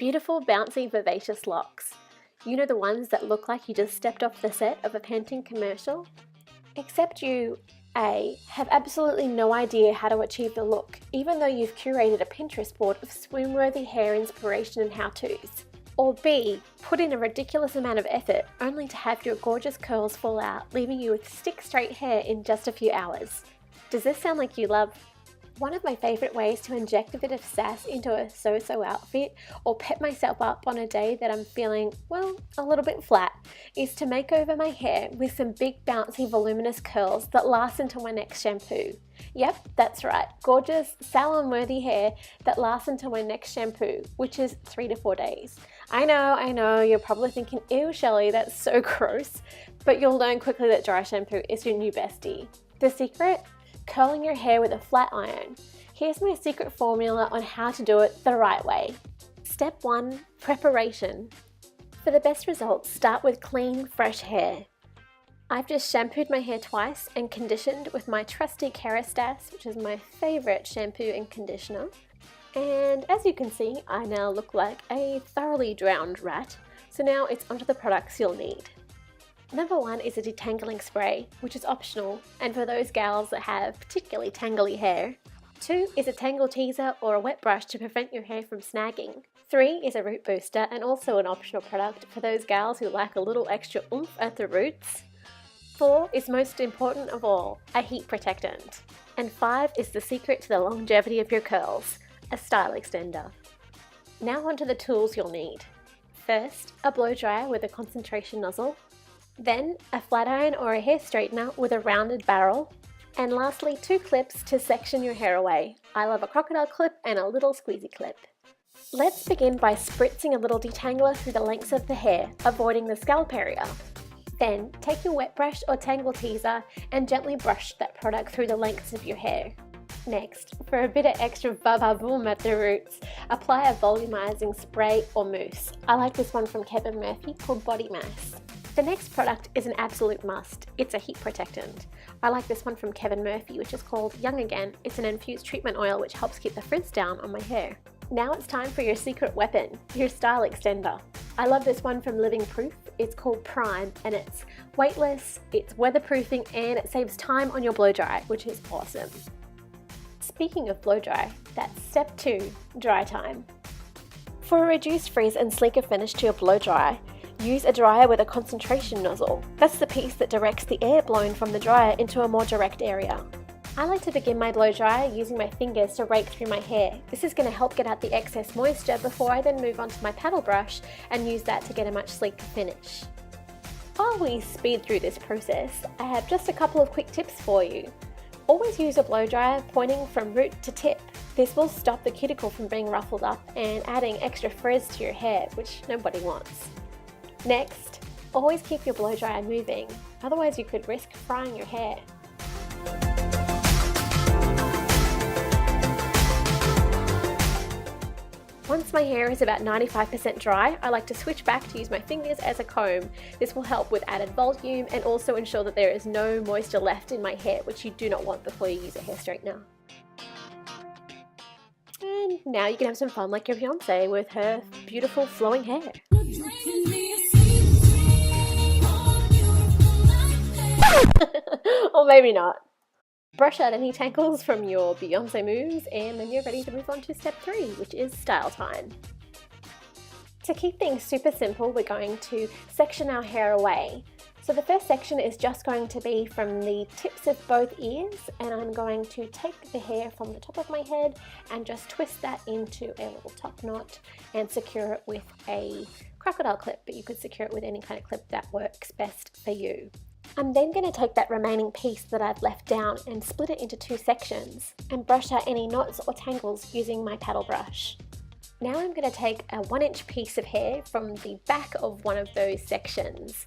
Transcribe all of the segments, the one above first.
Beautiful, bouncy, vivacious locks. You know, the ones that look like you just stepped off the set of a Pantene commercial? Except you, A, have absolutely no idea how to achieve the look, even though you've curated a Pinterest board of swoon-worthy hair inspiration and how-tos. Or B, put in a ridiculous amount of effort only to have your gorgeous curls fall out, leaving you with stick-straight hair in just a few hours. Does this sound like you, love? One of my favourite ways to inject a bit of sass into a so-so outfit or pep myself up on a day that I'm feeling, well, a little bit flat, is to make over my hair with some big bouncy voluminous curls that last until my next shampoo. Yep, that's right, gorgeous salon-worthy hair that lasts until my next shampoo, which is 3 to 4 days. I know, you're probably thinking, ew Shelley, that's so gross, but you'll learn quickly that dry shampoo is your new bestie. The secret? Curling your hair with a flat iron. Here's my secret formula on how to do it the right way. Step 1. Preparation. For the best results, start with clean, fresh hair. I've just shampooed my hair twice and conditioned with my trusty hairstylist, which is my favourite shampoo and conditioner. And as you can see, I now look like a thoroughly drowned rat, so now it's onto the products you'll need. Number 1 is a detangling spray, which is optional, and for those gals that have particularly tangly hair. 2 is a tangle teaser or a wet brush to prevent your hair from snagging. 3 is a root booster and also an optional product for those gals who like a little extra oomph at the roots. 4 is most important of all, a heat protectant. And 5 is the secret to the longevity of your curls, a style extender. Now onto the tools you'll need. First, a blow dryer with a concentration nozzle. Then a flat iron or a hair straightener with a rounded barrel. And lastly, 2 clips to section your hair away. I love a crocodile clip and a little squeezy clip. Let's begin by spritzing a little detangler through the lengths of the hair, avoiding the scalp area. Then take your wet brush or tangle teaser and gently brush that product through the lengths of your hair. Next, for a bit of extra ba-ba-boom at the roots, apply a volumizing spray or mousse. I like this one from Kevin Murphy called Body Mass. The next product is an absolute must. It's a heat protectant. I like this one from Kevin Murphy, which is called Young Again. It's an infused treatment oil which helps keep the frizz down on my hair. Now it's time for your secret weapon, your style extender. I love this one from Living Proof. It's called Prime and it's weightless, it's weatherproofing, and it saves time on your blow dry, which is awesome. Speaking of blow dry, that's step 2, dry time. For a reduced frizz and sleeker finish to your blow dry, use a dryer with a concentration nozzle. That's the piece that directs the air blown from the dryer into a more direct area. I like to begin my blow dryer using my fingers to rake through my hair. This is going to help get out the excess moisture before I then move on to my paddle brush and use that to get a much sleeker finish. While we speed through this process, I have just a couple of quick tips for you. Always use a blow dryer pointing from root to tip. This will stop the cuticle from being ruffled up and adding extra frizz to your hair, which nobody wants. Next, always keep your blow dryer moving, otherwise you could risk frying your hair. Once my hair is about 95% dry, I like to switch back to use my fingers as a comb. This will help with added volume and also ensure that there is no moisture left in my hair, which you do not want before you use a hair straightener. And now you can have some fun like your fiance with her beautiful flowing hair. Or maybe not. Brush out any tangles from your Beyonce moves and then you're ready to move on to step 3, which is style time. To keep things super simple, we're going to section our hair away. So the first section is just going to be from the tips of both ears, and I'm going to take the hair from the top of my head and just twist that into a little top knot and secure it with a crocodile clip, but you could secure it with any kind of clip that works best for you. I'm then going to take that remaining piece that I've left down and split it into 2 sections and brush out any knots or tangles using my paddle brush. Now I'm going to take a 1-inch piece of hair from the back of one of those sections.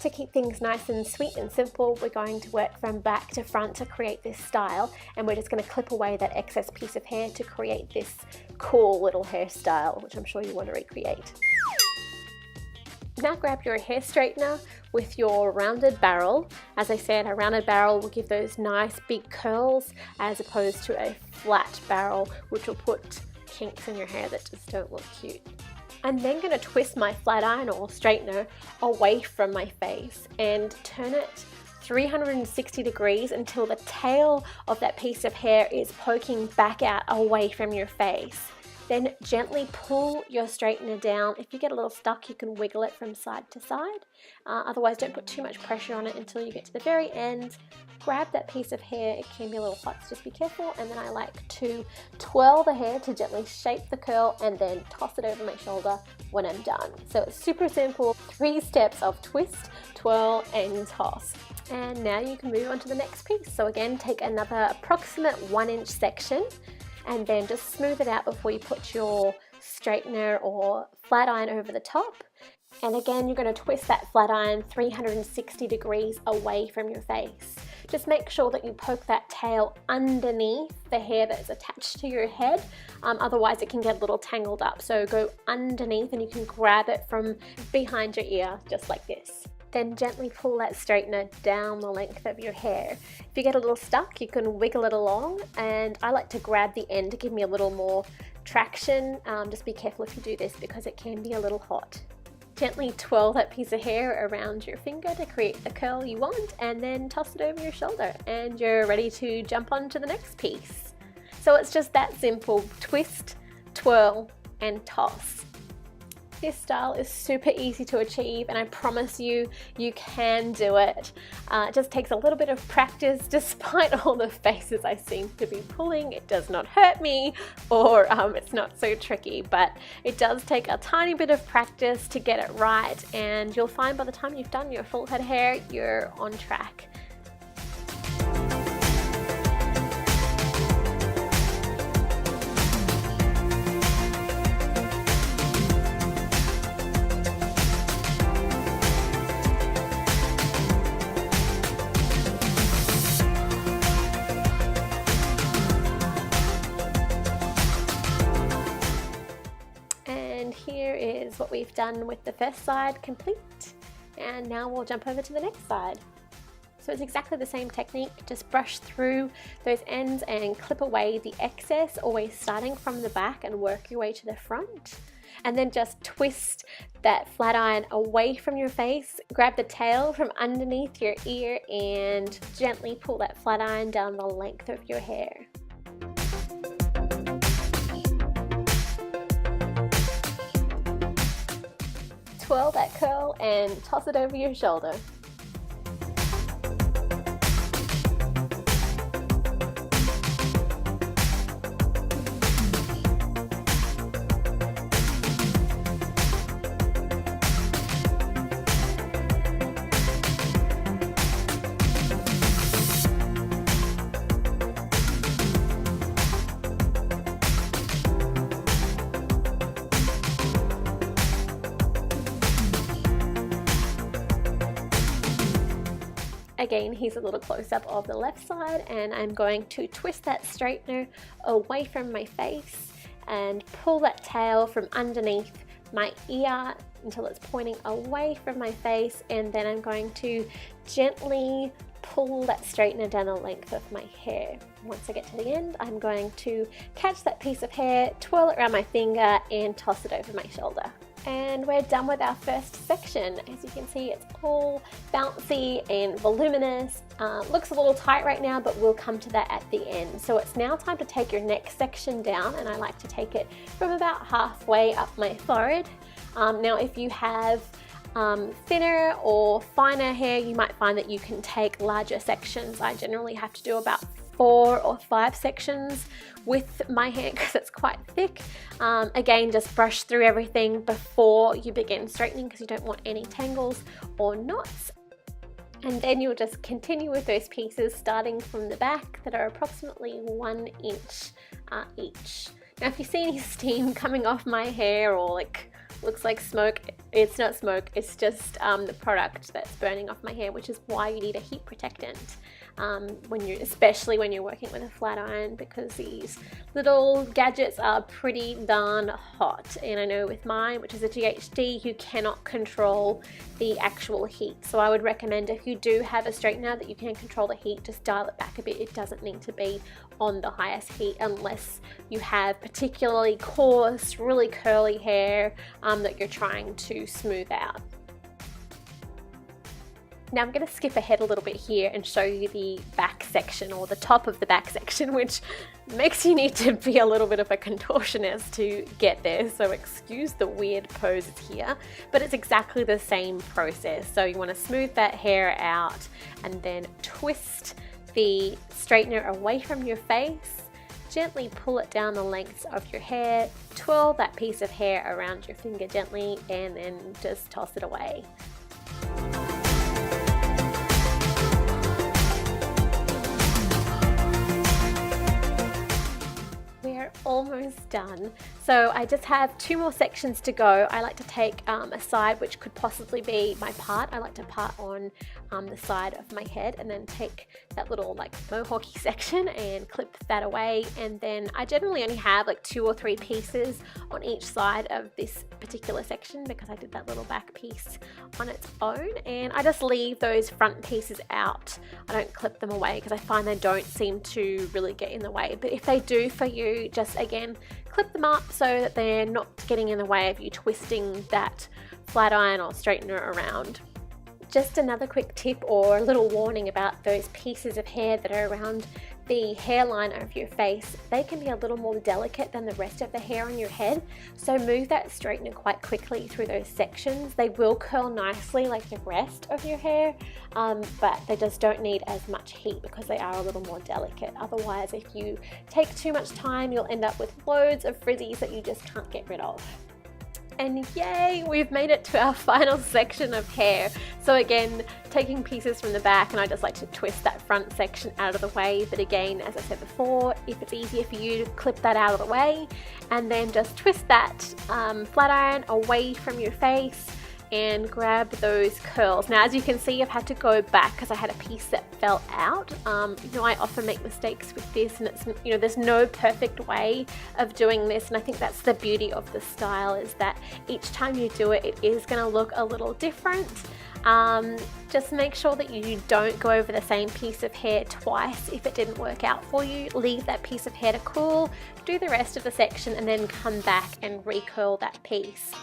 To keep things nice and sweet and simple, we're going to work from back to front to create this style, and we're just going to clip away that excess piece of hair to create this cool little hairstyle, which I'm sure you want to recreate. Now grab your hair straightener with your rounded barrel. As I said, a rounded barrel will give those nice big curls as opposed to a flat barrel which will put kinks in your hair that just don't look cute. I'm then going to twist my flat iron or straightener away from my face and turn it 360 degrees until the tail of that piece of hair is poking back out away from your face. Then gently pull your straightener down. If you get a little stuck, you can wiggle it from side to side. Otherwise, don't put too much pressure on it until you get to the very end. Grab that piece of hair. It can be a little hot, so just be careful. And then I like to twirl the hair to gently shape the curl and then toss it over my shoulder when I'm done. So it's super simple. 3 steps of twist, twirl, and toss. And now you can move on to the next piece. So again, take another approximate 1-inch section and then just smooth it out before you put your straightener or flat iron over the top. And again, you're going to twist that flat iron 360 degrees away from your face. Just make sure that you poke that tail underneath the hair that's attached to your head. Otherwise it can get a little tangled up. So go underneath and you can grab it from behind your ear, just like this. Then gently pull that straightener down the length of your hair. If you get a little stuck, you can wiggle it along, and I like to grab the end to give me a little more traction. Just be careful if you do this because it can be a little hot. Gently twirl that piece of hair around your finger to create the curl you want, and then toss it over your shoulder, and you're ready to jump on to the next piece. So it's just that simple: twist, twirl, and toss. This style is super easy to achieve, and I promise you, you can do it. It just takes a little bit of practice. Despite all the faces I seem to be pulling, it does not hurt me, or it's not so tricky, but it does take a tiny bit of practice to get it right, and you'll find by the time you've done your full head of hair, you're on track. Here is what we've done with the first side complete, and now we'll jump over to the next side. So it's exactly the same technique, just brush through those ends and clip away the excess, always starting from the back and work your way to the front. And then just twist that flat iron away from your face, grab the tail from underneath your ear and gently pull that flat iron down the length of your hair. Twirl that curl and toss it over your shoulder. Again, here's a little close-up of the left side, and I'm going to twist that straightener away from my face and pull that tail from underneath my ear until it's pointing away from my face, and then I'm going to gently pull that straightener down the length of my hair. Once I get to the end, I'm going to catch that piece of hair, twirl it around my finger, and toss it over my shoulder. And we're done with our first section. As you can see, it's all bouncy and voluminous. Looks a little tight right now, but we'll come to that at the end. So it's now time to take your next section down, and I like to take it from about halfway up my forehead. Now, if you have thinner or finer hair, you might find that you can take larger sections. I generally have to do about 4 or 5 sections with my hair because it's quite thick. Again, just brush through everything before you begin straightening because you don't want any tangles or knots. And then you'll just continue with those pieces starting from the back that are approximately 1 inch each. Now, if you see any steam coming off my hair or looks like smoke, it's not smoke, it's just the product that's burning off my hair, which is why you need a heat protectant. especially when you're working with a flat iron, because these little gadgets are pretty darn hot. And I know with mine, which is a GHD, you cannot control the actual heat. So I would recommend, if you do have a straightener that you can control the heat, just dial it back a bit. It doesn't need to be on the highest heat unless you have particularly coarse, really curly hair that you're trying to smooth out. Now I'm going to skip ahead a little bit here and show you the back section, or the top of the back section, which makes you need to be a little bit of a contortionist to get there. So excuse the weird poses here, but it's exactly the same process. So you want to smooth that hair out and then twist the straightener away from your face. Gently pull it down the lengths of your hair, twirl that piece of hair around your finger gently, and then just toss it away. We're almost done. So I just have 2 more sections to go. I like to take a side which could possibly be my part. I like to part on the side of my head and then take that little like mohawky section and clip that away. And then I generally only have like 2 or 3 pieces on each side of this particular section, because I did that little back piece on its own, and I just leave those front pieces out. I don't clip them away because I find they don't seem to really get in the way. But if they do for you, just again clip them up so that they're not getting in the way of you twisting that flat iron or straightener around. Just another quick tip or a little warning about those pieces of hair that are around the hairline of your face. They can be a little more delicate than the rest of the hair on your head, so move that straightener quite quickly through those sections. They will curl nicely like the rest of your hair, but they just don't need as much heat because they are a little more delicate. Otherwise, if you take too much time, you'll end up with loads of frizzies that you just can't get rid of. And yay, we've made it to our final section of hair. So again, taking pieces from the back, and I just like to twist that front section out of the way. But again, as I said before, if it's easier for you to clip that out of the way, and then just twist that flat iron away from your face and grab those curls. Now, as you can see, I've had to go back because I had a piece that fell out. I often make mistakes with this, and it's, there's no perfect way of doing this, and I think that's the beauty of the style, is that each time you do it, it is going to look a little different. Just make sure that you don't go over the same piece of hair twice if it didn't work out for you. Leave that piece of hair to cool, do the rest of the section, and then come back and recurl that piece.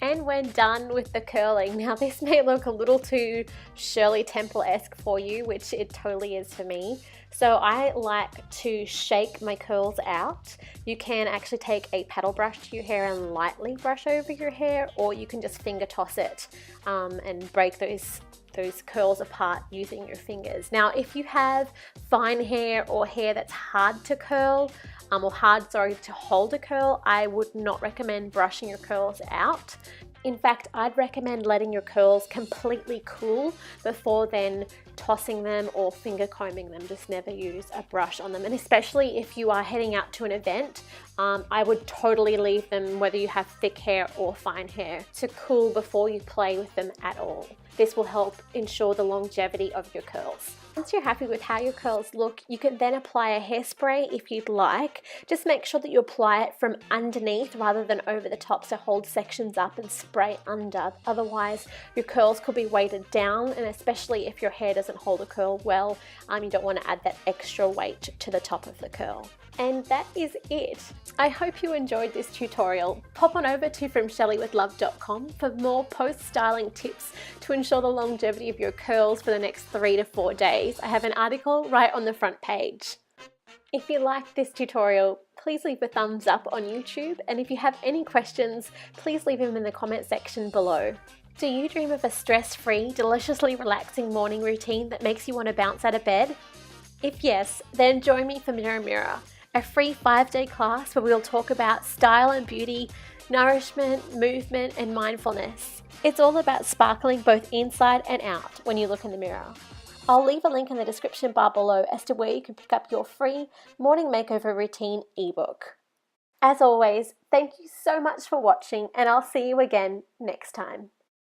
And we're done with the curling. Now, this may look a little too Shirley Temple-esque for you, which it totally is for me. So I like to shake my curls out. You can actually take a paddle brush to your hair and lightly brush over your hair, or you can just finger toss it and break those curls apart using your fingers. Now, if you have fine hair or hair that's hard to curl, to hold a curl, I would not recommend brushing your curls out. In fact, I'd recommend letting your curls completely cool before then tossing them or finger combing them. Just never use a brush on them. And especially if you are heading out to an event, I would totally leave them, whether you have thick hair or fine hair, to cool before you play with them at all. This will help ensure the longevity of your curls. Once you're happy with how your curls look, you can then apply a hairspray if you'd like. Just make sure that you apply it from underneath rather than over the top, so hold sections up and spray under. Otherwise, your curls could be weighted down, and especially if your hair doesn't hold a curl well, you don't want to add that extra weight to the top of the curl. And that is it. I hope you enjoyed this tutorial. Pop on over to FromShellyWithLove.com for more post-styling tips to ensure the longevity of your curls for the next 3 to 4 days. I have an article right on the front page. If you liked this tutorial, please leave a thumbs up on YouTube, and if you have any questions, please leave them in the comment section below. Do you dream of a stress-free, deliciously relaxing morning routine that makes you want to bounce out of bed? If yes, then join me for Mirror Mirror, a free 5-day class where we'll talk about style and beauty, nourishment, movement, and mindfulness. It's all about sparkling both inside and out when you look in the mirror. I'll leave a link in the description bar below as to where you can pick up your free morning makeover routine ebook. As always, thank you so much for watching, and I'll see you again next time.